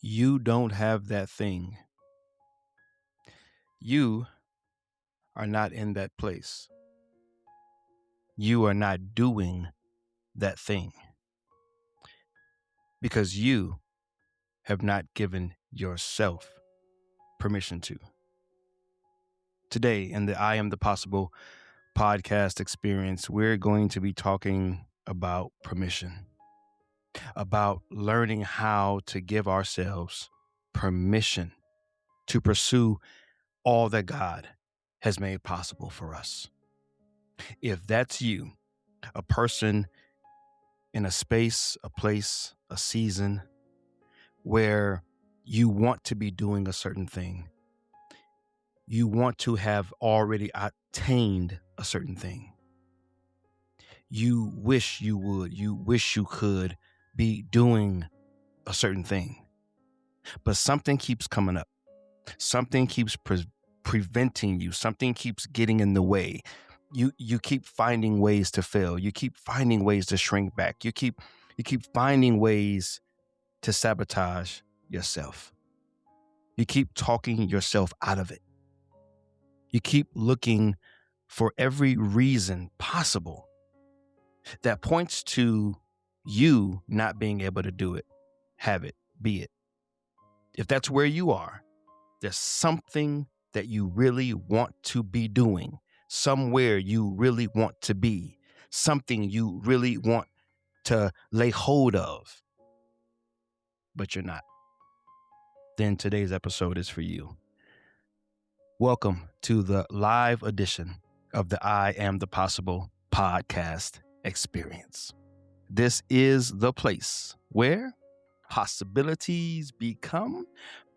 You don't have that thing. You are not in that place. You are not doing that thing because you have not given yourself permission to. Today, in the I Am the Possible podcast experience, we're going to be talking about permission, about learning how to give ourselves permission to pursue all that God has made possible for us. If that's you, a person in a space, a place, a season where you want to be doing a certain thing, you want to have already attained a certain thing, you wish you would, you wish you could be doing a certain thing, but something keeps coming up. Something keeps preventing you. Something keeps getting in the way. You keep finding ways to fail. You keep finding ways to shrink back. You keep finding ways to sabotage yourself. You keep talking yourself out of it. You keep looking for every reason possible that points to you not being able to do it, have it, be it. If that's where you are, there's something that you really want to be doing, somewhere you really want to be, something you really want to lay hold of, but you're not. Then today's episode is for you. Welcome to the live edition of the I Am the Possible podcast experience. This is the place where possibilities become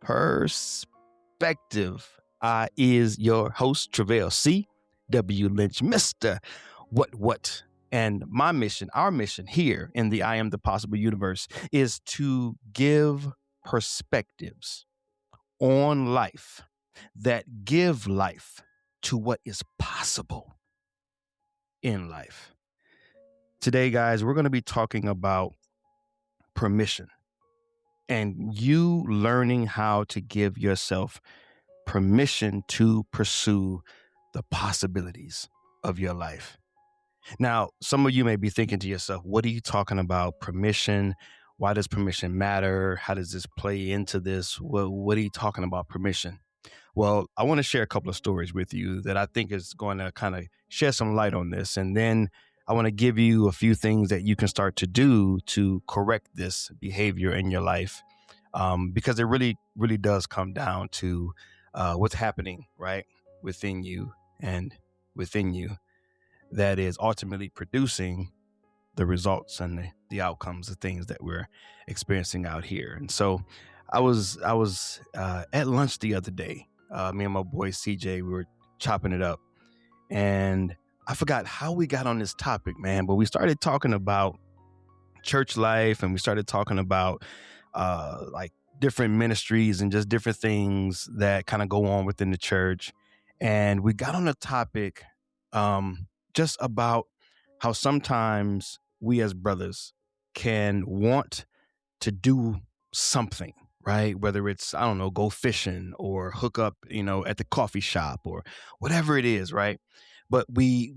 perspective. I is your host, Treveal C.W. Lynch, Mr. What? And my mission, our mission here in the I Am the Possible universe is to give perspectives on life that give life to what is possible in life. Today, guys, we're going to be talking about permission and you learning how to give yourself permission to pursue the possibilities of your life. Now, some of you may be thinking to yourself, what are you talking about? Permission? Why does permission matter? How does this play into this? What are you talking about permission? Well, I want to share a couple of stories with you that I think is going to kind of shed some light on this. And then I want to give you a few things that you can start to do to correct this behavior in your life. Because it really, really does come down to what's happening right within you and within you that is ultimately producing the results and the outcomes of things that we're experiencing out here. And so I was at lunch the other day. Me and my boy CJ, we were chopping it up, and I forgot how we got on this topic, man. But we started talking about church life, and we started talking about like different ministries and just different things that kind of go on within the church. And we got on the topic just about how sometimes we as brothers can want to do something, right? Whether it's, I don't know, go fishing or hook up, at the coffee shop or whatever it is, right? But we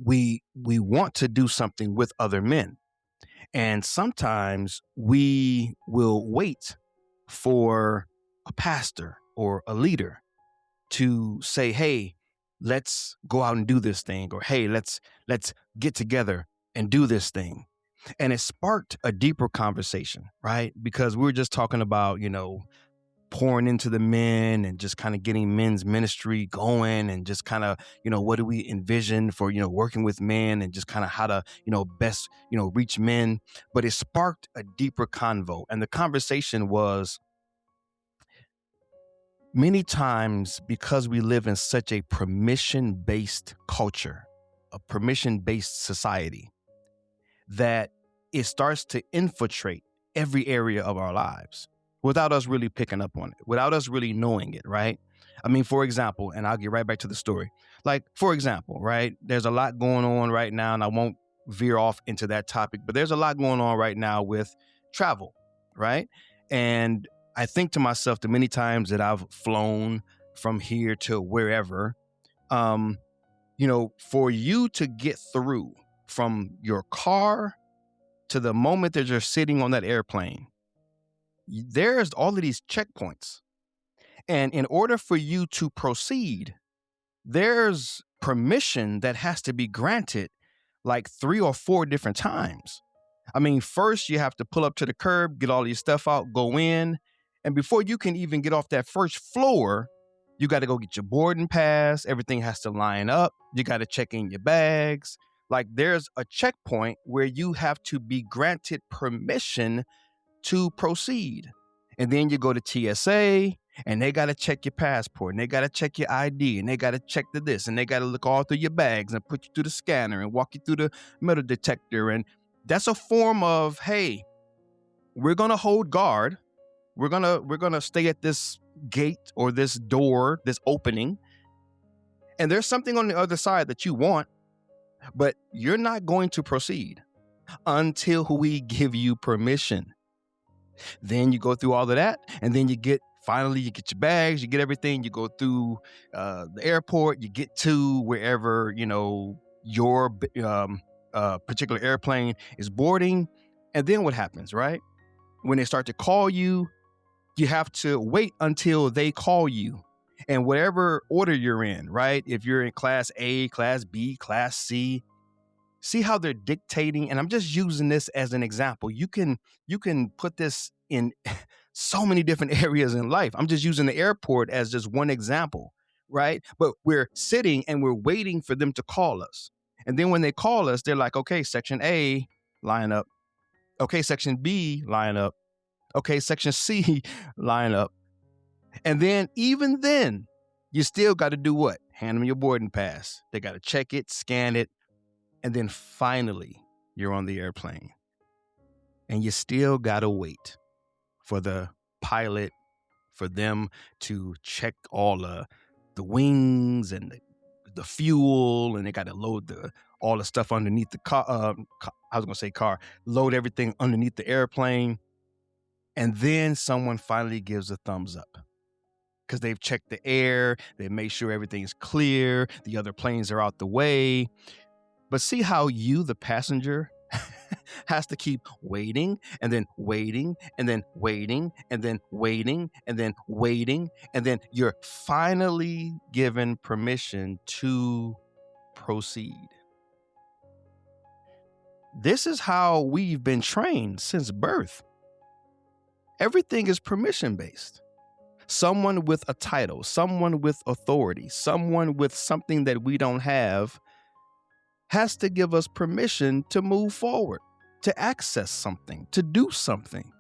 want to do something with other men. And sometimes we will wait for a pastor or a leader to say, hey, let's go out and do this thing, or hey, let's get together and do this thing. And it sparked a deeper conversation, right? Because we were just talking about, pouring into the men and just kind of getting men's ministry going and just kind of, what do we envision for, working with men and just kind of how to, best, reach men. But it sparked a deeper convo. And the conversation was, many times, because we live in such a permission-based culture, a permission-based society, that it starts to infiltrate every area of our lives without us really picking up on it, without us really knowing it, right? I mean, for example, and I'll get right back to the story. Like, for example, right, there's a lot going on right now, and I won't veer off into that topic, but there's a lot going on right now with travel, right? And I think to myself the many times that I've flown from here to wherever, um, for you to get through from your car to the moment that you're sitting on that airplane, there's all of these checkpoints. And in order for you to proceed, there's permission that has to be granted like 3 or 4 different times. I mean, first you have to pull up to the curb, get all your stuff out, go in. And before you can even get off that first floor, you got to go get your boarding pass. Everything has to line up. You got to check in your bags. Like there's a checkpoint where you have to be granted permission to proceed. And then you go to TSA and they got to check your passport and they got to check your ID and they got to check this and they got to look all through your bags and put you through the scanner and walk you through the metal detector. And that's a form of, hey, we're going to hold guard. We're going to stay at this gate or this door, this opening. And there's something on the other side that you want, but you're not going to proceed until we give you permission. Then you go through all of that, and then you get your bags, you get everything, you go through the airport, you get to wherever, your particular airplane is boarding. And then what happens, right? When they start to call you, you have to wait until they call you. And whatever order you're in, right? If you're in class A, class B, class C, see how they're dictating. And I'm just using this as an example. You can put this in so many different areas in life. I'm just using the airport as just one example, right? But we're sitting and we're waiting for them to call us. And then when they call us, they're like, okay, section A, line up. Okay, section B, line up. Okay, section C, line up. And then even then, you still got to do what? Hand them your boarding pass. They got to check it, scan it. And then finally, you're on the airplane. And you still got to wait for the pilot, for them to check all the wings and the fuel. And they got to load all the stuff underneath the car. I was going to say car. Load everything underneath the airplane. And then someone finally gives a thumbs up. Because they've checked the air, they made sure everything's clear, the other planes are out the way. But see how you, the passenger, has to keep waiting and then waiting and then waiting and then waiting and then waiting. And then you're finally given permission to proceed. This is how we've been trained since birth. Everything is permission-based. Someone with a title, someone with authority, someone with something that we don't have has to give us permission to move forward, to access something, to do something.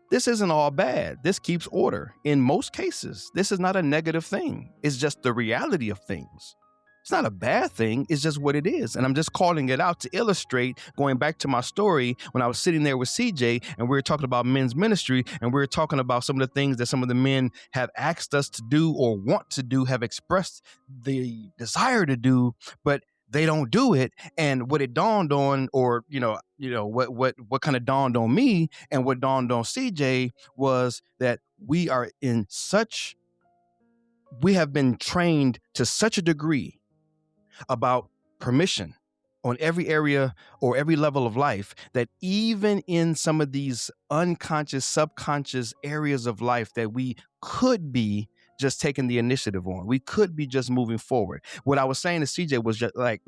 This isn't all bad. This keeps order. In most cases, this is not a negative thing. It's just the reality of things. It's not a bad thing. It's just what it is. And I'm just calling it out to illustrate, going back to my story when I was sitting there with CJ and we were talking about men's ministry and we were talking about some of the things that some of the men have asked us to do or want to do, have expressed the desire to do, but they don't do it. And what it dawned on, or, what kind of dawned on me and what dawned on CJ was that we have been trained to such a degree about permission on every area or every level of life that even in some of these unconscious, subconscious areas of life that we could be just taking the initiative on, we could be just moving forward. What I was saying to CJ was just like,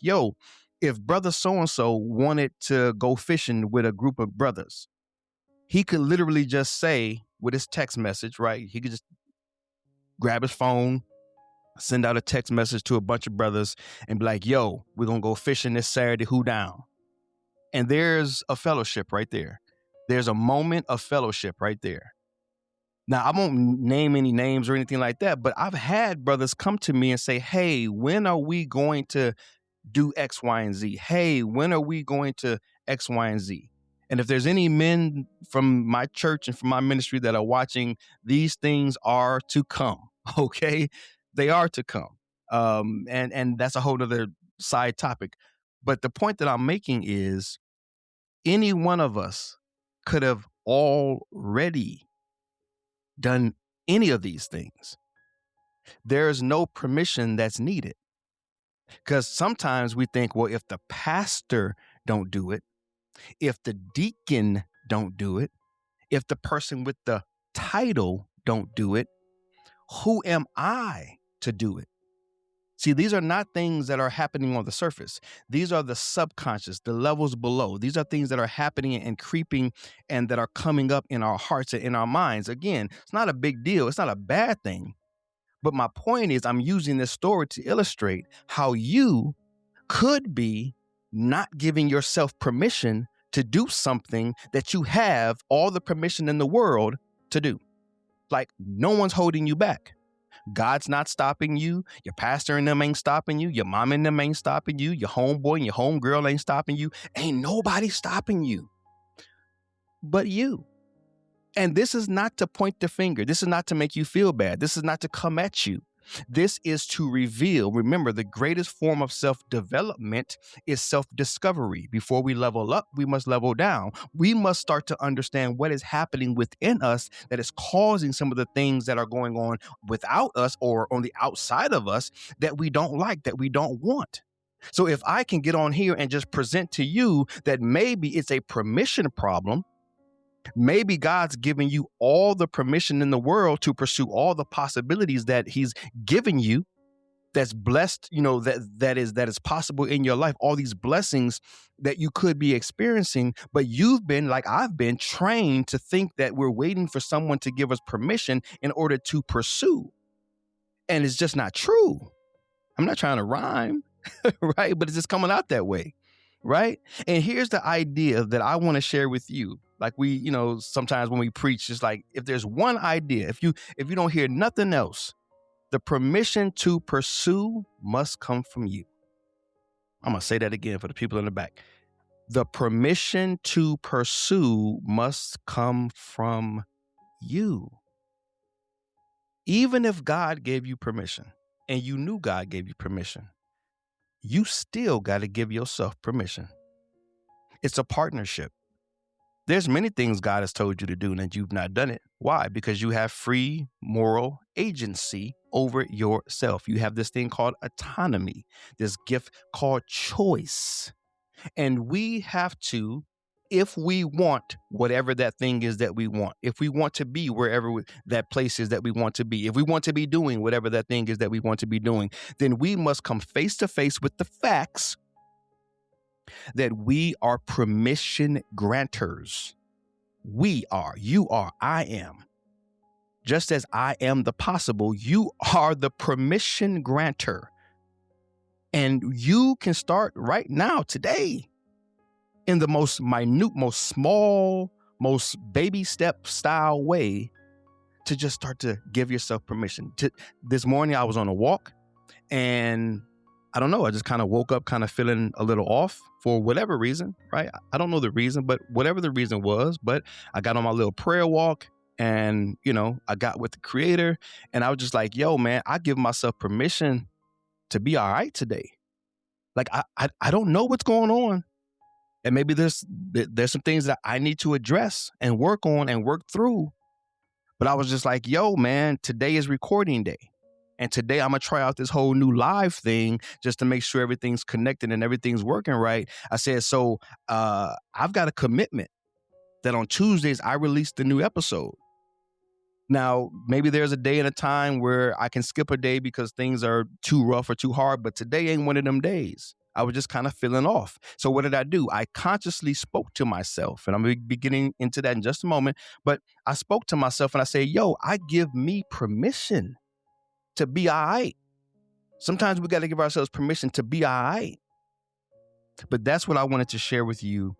yo, if brother so-and-so wanted to go fishing with a group of brothers, he could literally just say with his text message, right? He could just grab his phone, send out a text message to a bunch of brothers and be like, yo, we're going to go fishing this Saturday, who down? And there's a fellowship right there. There's a moment of fellowship right there. Now, I won't name any names or anything like that, but I've had brothers come to me and say, hey, when are we going to do X, Y, and Z? Hey, when are we going to X, Y, and Z? And if there's any men from my church and from my ministry that are watching, these things are to come, okay? They are to come. And that's a whole other side topic. But the point that I'm making is any one of us could have already done any of these things. There's no permission that's needed. Because sometimes we think, well, if the pastor don't do it, if the deacon don't do it, if the person with the title don't do it, who am I to do it? See, these are not things that are happening on the surface. These are the subconscious, the levels below. These are things that are happening and creeping and that are coming up in our hearts and in our minds. Again, it's not a big deal. It's not a bad thing. But my point is, I'm using this story to illustrate how you could be not giving yourself permission to do something that you have all the permission in the world to do. Like, no one's holding you back. God's not stopping you. Your pastor and them ain't stopping you. Your mom and them ain't stopping you. Your homeboy and your homegirl ain't stopping you. Ain't nobody stopping you but you. And this is not to point the finger. This is not to make you feel bad. This is not to come at you. This is to reveal. Remember, the greatest form of self-development is self-discovery. Before we level up, we must level down. We must start to understand what is happening within us that is causing some of the things that are going on without us or on the outside of us that we don't like, that we don't want. So if I can get on here and just present to you that maybe it's a permission problem, maybe God's giving you all the permission in the world to pursue all the possibilities that he's given you, that's blessed, that is possible in your life, all these blessings that you could be experiencing, but you've been, like I've been, trained to think that we're waiting for someone to give us permission in order to pursue. And it's just not true. I'm not trying to rhyme, right? But it's just coming out that way, right? And here's the idea that I want to share with you. Like we, sometimes when we preach, it's like, if there's one idea, if you don't hear nothing else, the permission to pursue must come from you. I'm going to say that again for the people in the back. The permission to pursue must come from you. Even if God gave you permission and you knew God gave you permission, you still got to give yourself permission. It's a partnership. There's many things God has told you to do and you've not done it. Why? Because you have free moral agency over yourself. You have this thing called autonomy, this gift called choice. And we have to, if we want whatever that thing is that we want, if we want to be wherever that place is that we want to be, if we want to be doing whatever that thing is that we want to be doing, then we must come face to face with the facts that we are permission granters. We are, you are, I am. Just as I am the possible, you are the permission granter. And you can start right now, today, in the most minute, most small, most baby step style way to just start to give yourself permission. This morning I was on a walk and I don't know, I just kind of woke up kind of feeling a little off for whatever reason, right? I don't know the reason, but whatever the reason was, but I got on my little prayer walk and, I got with the Creator and I was just like, yo, man, I give myself permission to be all right today. Like, I don't know what's going on. And maybe there's some things that I need to address and work on and work through. But I was just like, yo, man, today is recording day. And today I'm going to try out this whole new live thing just to make sure everything's connected and everything's working right. I said, so I've got a commitment that on Tuesdays I release the new episode. Now, maybe there's a day and a time where I can skip a day because things are too rough or too hard, but today ain't one of them days. I was just kind of feeling off. So what did I do? I consciously spoke to myself, and I'm going to be getting into that in just a moment. But I spoke to myself and I say, yo, I give me permission to be all right. Sometimes we got to give ourselves permission to be all right. But that's what I wanted to share with you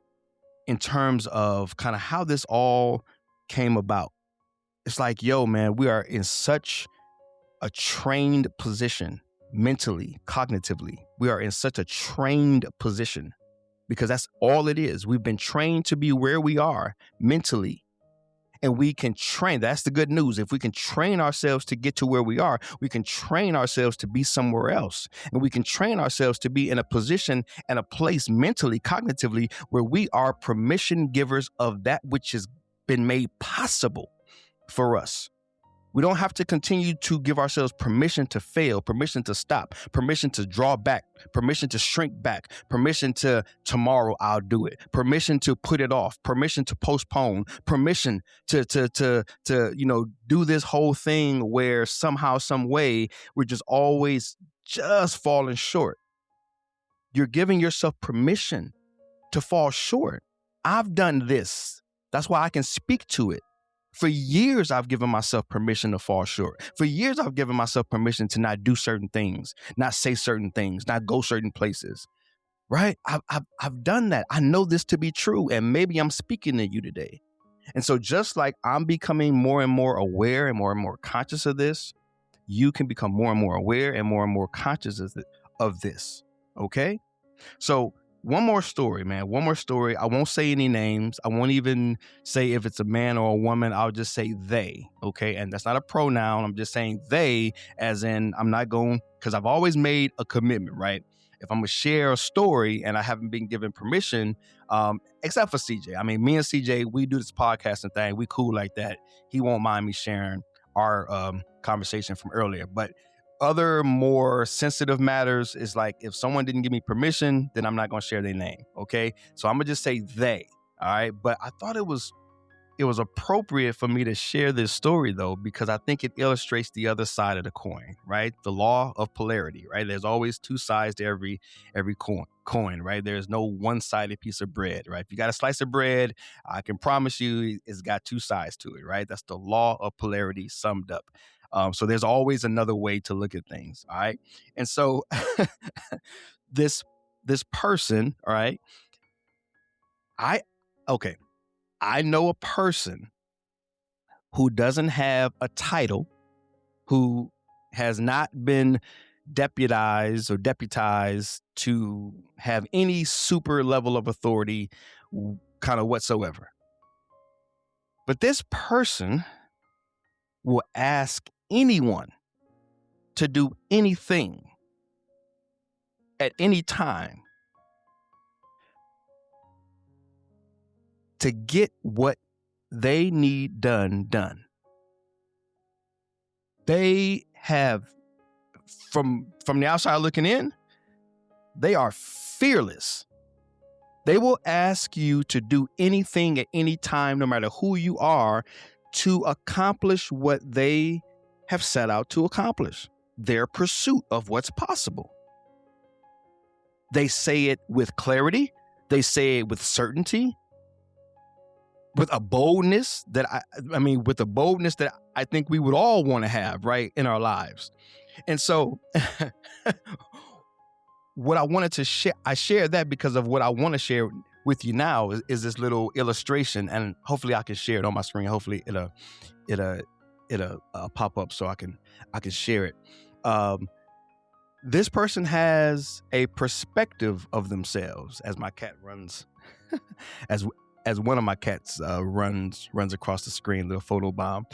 in terms of kind of how this all came about. It's like, yo, man, we are in such a trained position mentally, cognitively. We are in such a trained position because that's all it is. We've been trained to be where we are mentally. And we can train. That's the good news. If we can train ourselves to get to where we are, we can train ourselves to be somewhere else. And we can train ourselves to be in a position and a place mentally, cognitively, where we are permission givers of that which has been made possible for us. We don't have to continue to give ourselves permission to fail, permission to stop, permission to draw back, permission to shrink back, permission to tomorrow I'll do it, permission to put it off, permission to postpone, permission to do this whole thing where somehow, some way we're just always just falling short. You're giving yourself permission to fall short. I've done this. That's why I can speak to it. For years, I've given myself permission to fall short. For years, I've given myself permission to not do certain things, not say certain things, not go certain places, right? I've done that. I know this to be true, and maybe I'm speaking to you today. And so just like I'm becoming more and more aware and more conscious of this, you can become more and more aware and more conscious of this, okay? So one more story, man. One more story. I won't say any names. I won't even say if it's a man or a woman. I'll just say they, okay? And that's not a pronoun. I'm just saying they, as in I'm not going, because I've always made a commitment, right? If I'm going to share a story and I haven't been given permission, except for CJ. I mean, me and CJ, we do this podcasting thing. We cool like that. He won't mind me sharing our conversation from earlier. But other more sensitive matters is like, if someone didn't give me permission, then I'm not going to share their name. Okay. So I'm going to just say they. All right. But I thought it was appropriate for me to share this story, though, because I think it illustrates the other side of the coin, right? The law of polarity, right? There's always two sides to every coin, right? There's no one-sided piece of bread, right? If you got a slice of bread, I can promise you it's got two sides to it, right? That's the law of polarity summed up. So there's always another way to look at things, all right? And so this person, all right, I know a person who doesn't have a title, who has not been deputized to have any super level of authority kind of whatsoever. But this person will ask anyone to do anything at any time to get what they need done. They have, from the outside looking in, they are fearless. They will ask you to do anything at any time, no matter who you are, to accomplish what they have set out to accomplish, their pursuit of what's possible. They say it with clarity. They say it with certainty, with a boldness that I think we would all want to have, right, in our lives. And so what I wanted to share, I shared that because of what I want to share with you now is this little illustration, and hopefully I can share it on my screen. Hopefully it'll pop up so I can share it. This person has a perspective of themselves, as my cat runs, as one of my cats runs across the screen, the photo bomb.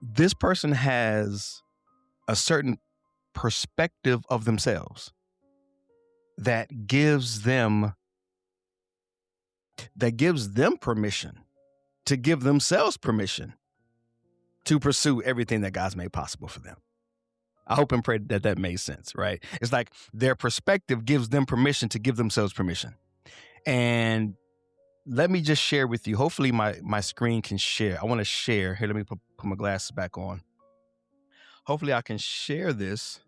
This person has a certain perspective of themselves that gives them permission to give themselves permission to pursue everything that God's made possible for them. I hope and pray that made sense, right? It's like their perspective gives them permission to give themselves permission. And let me just share with you. Hopefully my screen can share. I want to share. Here, let me put my glasses back on. Hopefully I can share this.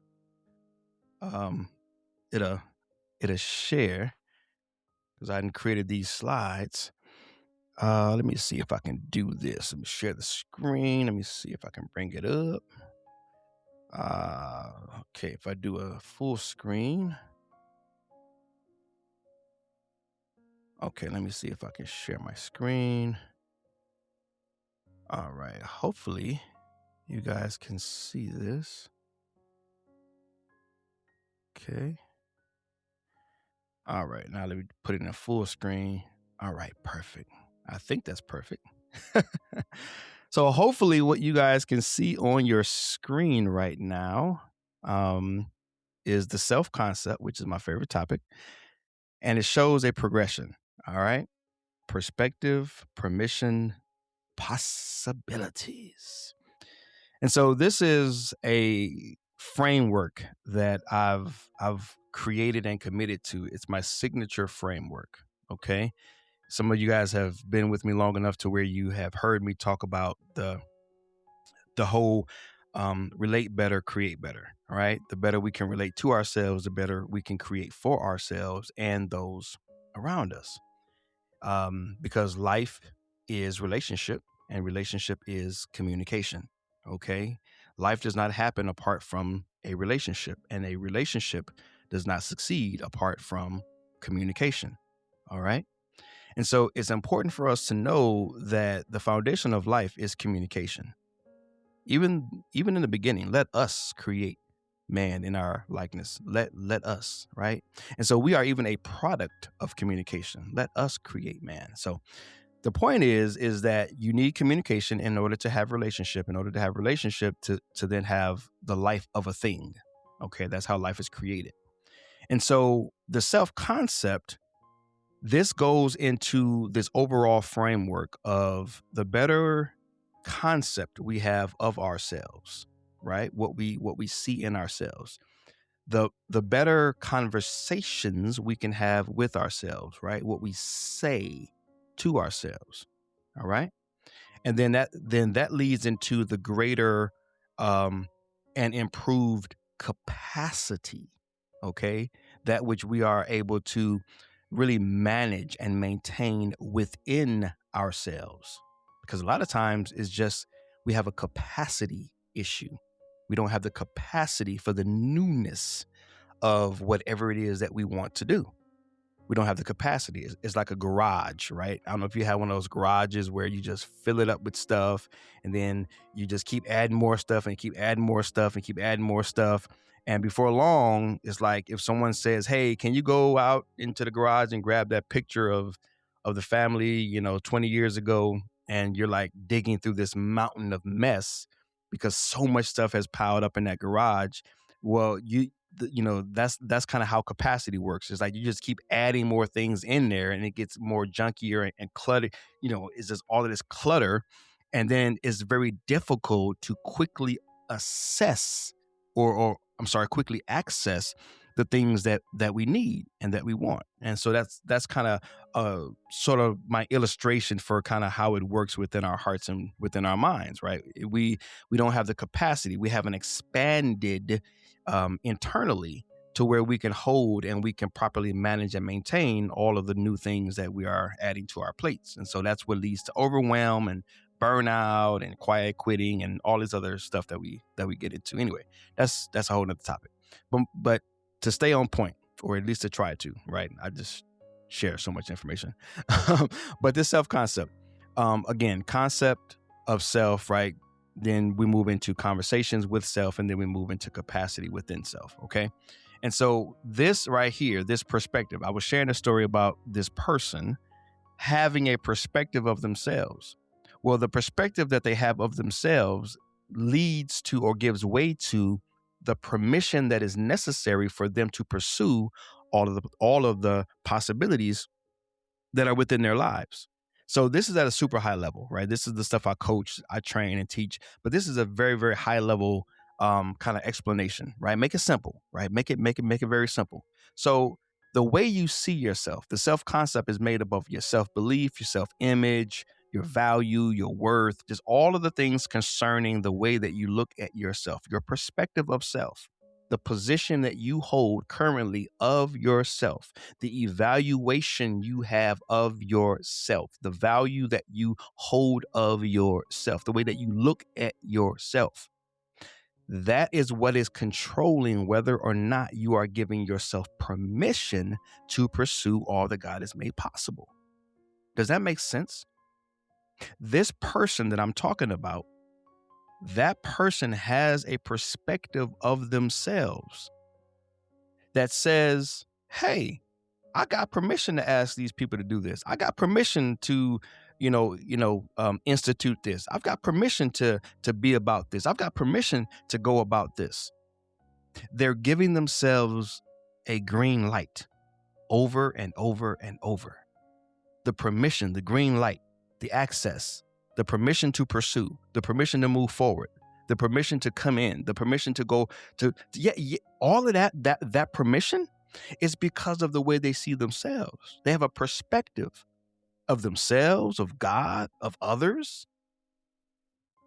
It'll share because I hadn't created these slides. Let me see if I can do this. Let me share the screen. Let me see if I can bring it up. Okay, if I do a full screen. Okay, let me see if I can share my screen. All right, hopefully you guys can see this. Okay. All right, now let me put it in a full screen. All right, perfect. I think that's perfect. So hopefully what you guys can see on your screen right now is the self concept, which is my favorite topic. And it shows a progression. All right. Perspective, permission, possibilities. And so this is a framework that I've created and committed to. It's my signature framework. Okay. Some of you guys have been with me long enough to where you have heard me talk about the whole relate better, create better. All right. The better we can relate to ourselves, the better we can create for ourselves and those around us. Because life is relationship and relationship is communication. Okay. Life does not happen apart from a relationship, and a relationship does not succeed apart from communication. All right. And so it's important for us to know that the foundation of life is communication. Even in the beginning, let us create man in our likeness. Let us, right? And so we are even a product of communication. Let us create man. So the point is that you need communication in order to have relationship, in order to have relationship to then have the life of a thing. Okay, that's how life is created. And so the self concept, this goes into this overall framework of the better concept we have of ourselves, right? What we see in ourselves, the better conversations we can have with ourselves, right? What we say to ourselves. All right. And then that leads into the greater um and improved capacity, okay, that which we are able to really manage and maintain within ourselves. Because a lot of times it's just we have a capacity issue. We don't have the capacity for the newness of whatever it is that we want to do. We don't have the capacity. It's like a garage, right? I don't know if you have one of those garages where you just fill it up with stuff and then you just keep adding more stuff and keep adding more stuff and keep adding more stuff. And before long, it's like if someone says, "Hey, can you go out into the garage and grab that picture of the family, 20 years ago?" And you're like digging through this mountain of mess because so much stuff has piled up in that garage. Well, that's kind of how capacity works. It's like you just keep adding more things in there and it gets more junkier and cluttered. It's just all of this clutter, and then it's very difficult to quickly assess or I'm sorry, quickly access the things that we need and that we want. And so that's kind of sort of my illustration for kind of how it works within our hearts and within our minds, right? We don't have the capacity. We haven't expanded internally to where we can hold and we can properly manage and maintain all of the new things that we are adding to our plates. And so that's what leads to overwhelm and burnout and quiet quitting and all this other stuff that we get into. Anyway, that's a whole nother topic. But to stay on point, or at least to try to, right? I just share so much information. But this self concept, again, concept of self, right? Then we move into conversations with self, and then we move into capacity within self. Okay. And so this right here, this perspective, I was sharing a story about this person having a perspective of themselves. Well, the perspective that they have of themselves leads to or gives way to the permission that is necessary for them to pursue all of the possibilities that are within their lives. So this is at a super high level, right? This is the stuff I coach, I train and teach, but this is a very, very high level kind of explanation, right? Make it simple, right? Make it very simple. So the way you see yourself, the self-concept is made up of your self-belief, your self-image, your value, your worth, just all of the things concerning the way that you look at yourself, your perspective of self, the position that you hold currently of yourself, the evaluation you have of yourself, the value that you hold of yourself, the way that you look at yourself. That is what is controlling whether or not you are giving yourself permission to pursue all that God has made possible. Does that make sense? This person that I'm talking about, that person has a perspective of themselves that says, "Hey, I got permission to ask these people to do this. I got permission to, institute this. I've got permission to be about this. I've got permission to go about this." They're giving themselves a green light over and over and over. The permission, the green light, the access, the permission to pursue, the permission to move forward, the permission to come in, the permission to go to yeah, all of that permission is because of the way they see themselves. They have a perspective of themselves, of God, of others.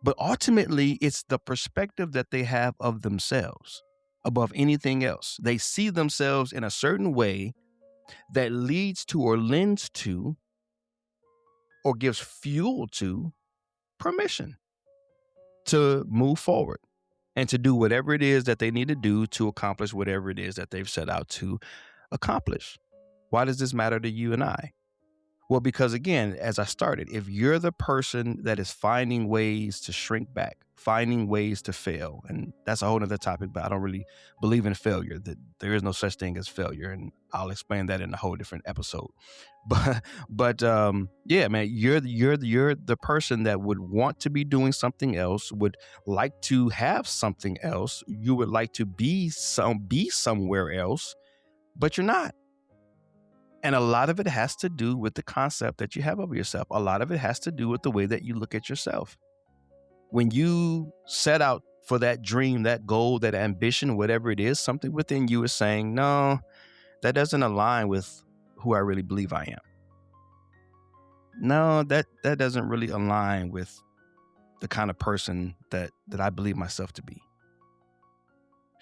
But ultimately, it's the perspective that they have of themselves above anything else. They see themselves in a certain way that leads to or lends to or gives fuel to permission to move forward and to do whatever it is that they need to do to accomplish whatever it is that they've set out to accomplish. Why does this matter to you and I? Well, because again, as I started, if you're the person that is finding ways to shrink back, finding ways to fail, and that's a whole other topic, but I don't really believe in failure, that there is no such thing as failure. And I'll explain that in a whole different episode. But yeah, man, you're the person that would want to be doing something else, would like to have something else. You would like to be somewhere else, but you're not. And a lot of it has to do with the concept that you have of yourself. A lot of it has to do with the way that you look at yourself. When you set out for that dream, that goal, that ambition, whatever it is, something within you is saying, no, that doesn't align with who I really believe I am. No, that doesn't really align with the kind of person that I believe myself to be.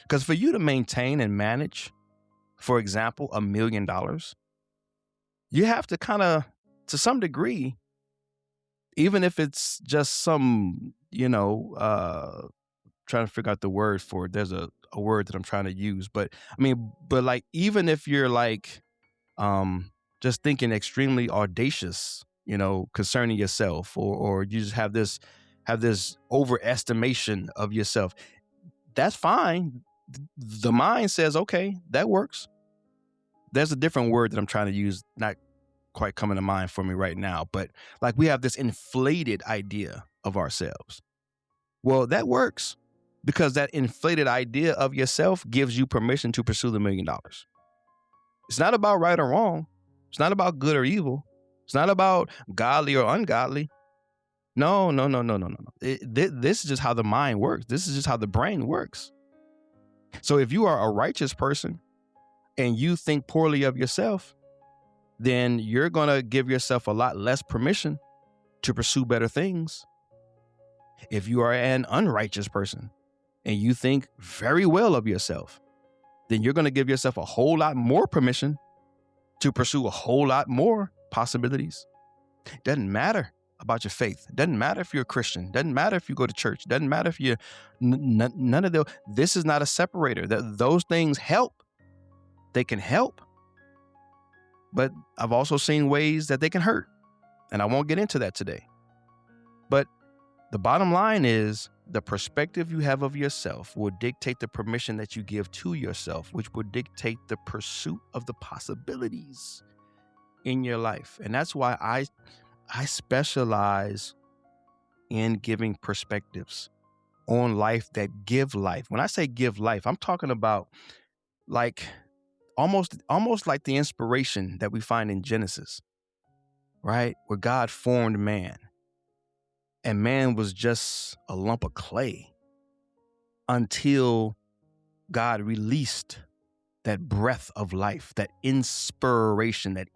Because for you to maintain and manage, for example, $1 million, you have to kind of, to some degree, even if it's just some, trying to figure out the word for it. There's a word that I'm trying to use, but like, even if you're like, just thinking extremely audacious, concerning yourself, or you just have this overestimation of yourself, that's fine. The mind says, okay, that works. There's a different word that I'm trying to use, not quite coming to mind for me right now, but like, we have this inflated idea of ourselves. Well, that works because that inflated idea of yourself gives you permission to pursue the $1 million. It's not about right or wrong. It's not about good or evil. It's not about godly or ungodly. No. This is just how the mind works. This is just how the brain works. So if you are a righteous person and you think poorly of yourself, then you're going to give yourself a lot less permission to pursue better things. If you are an unrighteous person and you think very well of yourself, then you're going to give yourself a whole lot more permission to pursue a whole lot more possibilities. It doesn't matter about your faith. It doesn't matter if you're a Christian. It doesn't matter if you go to church. It doesn't matter if you're none of those. This is not a separator. Those things help. They can help. But I've also seen ways that they can hurt. And I won't get into that today. But the bottom line is, the perspective you have of yourself will dictate the permission that you give to yourself, which will dictate the pursuit of the possibilities in your life. And that's why I specialize in giving perspectives on life that give life. When I say give life, I'm talking about like almost like the inspiration that we find in Genesis, right? Where God formed man. And man was just a lump of clay until God released that breath of life, that inspiration, that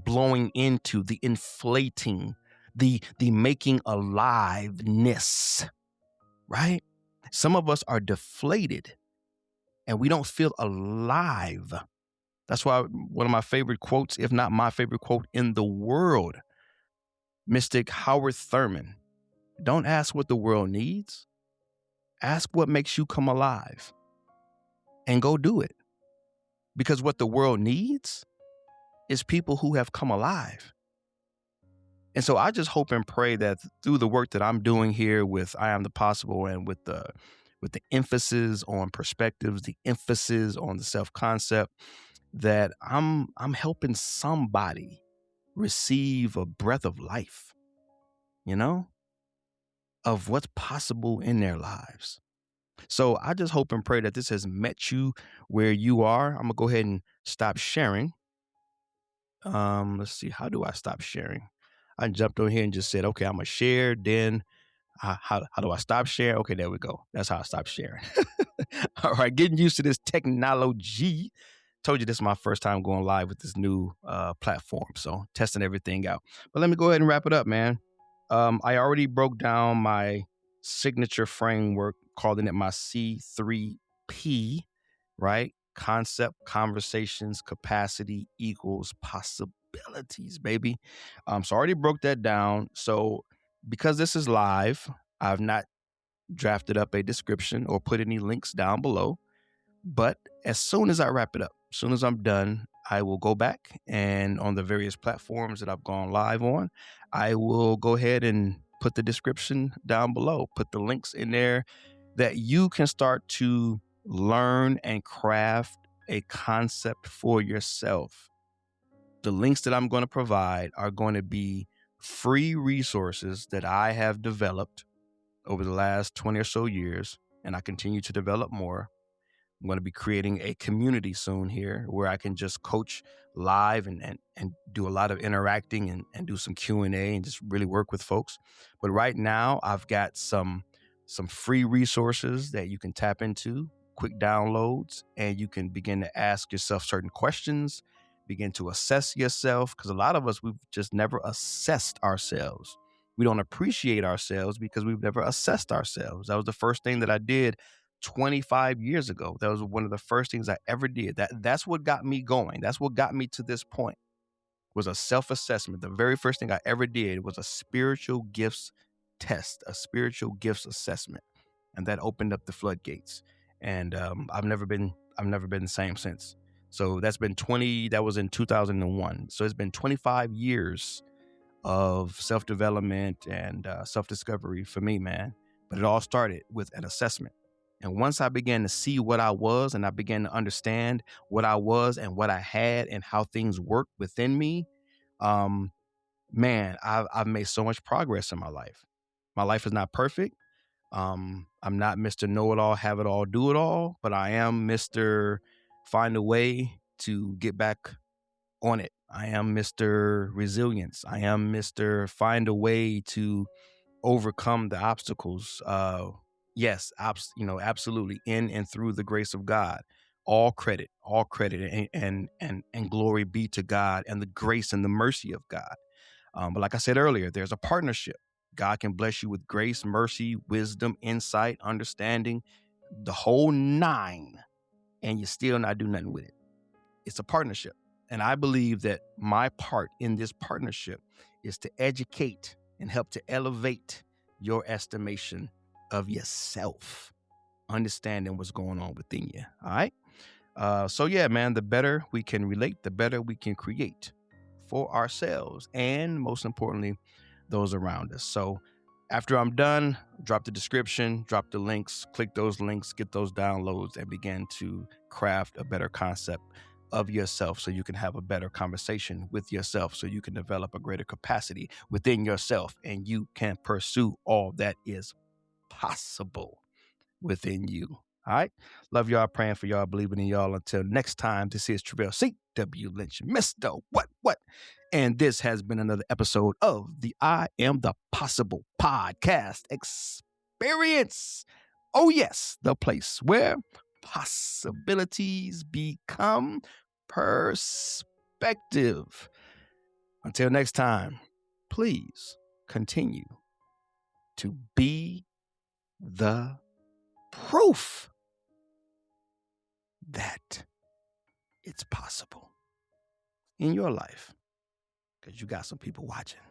blowing into, the inflating, the making aliveness, right? Some of us are deflated and we don't feel alive. That's why one of my favorite quotes, if not my favorite quote in the world, Mystic Howard Thurman: don't ask what the world needs. Ask what makes you come alive and go do it. Because what the world needs is people who have come alive. And so I just hope and pray that through the work that I'm doing here with I Am the Possible, and with the emphasis on perspectives, the emphasis on the self-concept, that I'm helping somebody receive a breath of life, of what's possible in their lives. So I just hope and pray that this has met you where you are. I'm going to go ahead and stop sharing. Let's see. How do I stop sharing? I jumped on here and just said, okay, I'm going to share. Then how do I stop sharing? Okay, there we go. That's how I stop sharing. All right, getting used to this technology. Told you this is my first time going live with this new platform, so testing everything out. But let me go ahead and wrap it up, man. I already broke down my signature framework, calling it my C3P, right? Concept, conversations, capacity equals possibilities, baby. So I already broke that down. So because this is live, I've not drafted up a description or put any links down below. But as soon as I wrap it up, as soon as I'm done, I will go back and on the various platforms that I've gone live on, I will go ahead and put the description down below, put the links in there that you can start to learn and craft a concept for yourself. The links that I'm going to provide are going to be free resources that I have developed over the last 20 or so years, and I continue to develop more. I'm going to be creating a community soon here where I can just coach live and do a lot of interacting and do some Q&A and just really work with folks. But right now I've got some free resources that you can tap into, quick downloads, and you can begin to ask yourself certain questions, begin to assess yourself, because a lot of us, we've just never assessed ourselves. We don't appreciate ourselves because we've never assessed ourselves. That was the first thing that I did 25 years ago. That was one of the first things I ever did. That's what got me going. That's what got me to this point, was a self-assessment. The very first thing I ever did was a spiritual gifts test, a spiritual gifts assessment. And that opened up the floodgates. And I've never been the same since. So that was in 2001. So it's been 25 years of self-development and self-discovery for me, man. But it all started with an assessment. And once I began to see what I was and I began to understand what I was and what I had and how things worked within me, man, I've made so much progress in my life. My life is not perfect. I'm not Mr. Know-it-all, have it all, do it all, but I am Mr. Find a way to get back on it. I am Mr. Resilience. I am Mr. Find a way to overcome the obstacles. Yes, absolutely, in and through the grace of God. All credit, and glory be to God and the grace and the mercy of God. But like I said earlier, there's a partnership. God can bless you with grace, mercy, wisdom, insight, understanding, the whole nine, and you still not do nothing with it. It's a partnership. And I believe that my part in this partnership is to educate and help to elevate your estimation of yourself, understanding what's going on within you. All right. So yeah, man, the better we can relate, the better we can create for ourselves and most importantly, those around us. So after I'm done, drop the description, drop the links, click those links, get those downloads, and begin to craft a better concept of yourself so you can have a better conversation with yourself, so you can develop a greater capacity within yourself, and you can pursue all that is possible within you. All right. Love y'all, praying for y'all, believing in y'all. Until next time, this is Treveal C.W. Lynch, Mr. What? And this has been another episode of the I Am the Possible podcast experience. Oh, yes, the place where possibilities become perspective. Until next time, please continue to be the proof that it's possible in your life, because you got some people watching.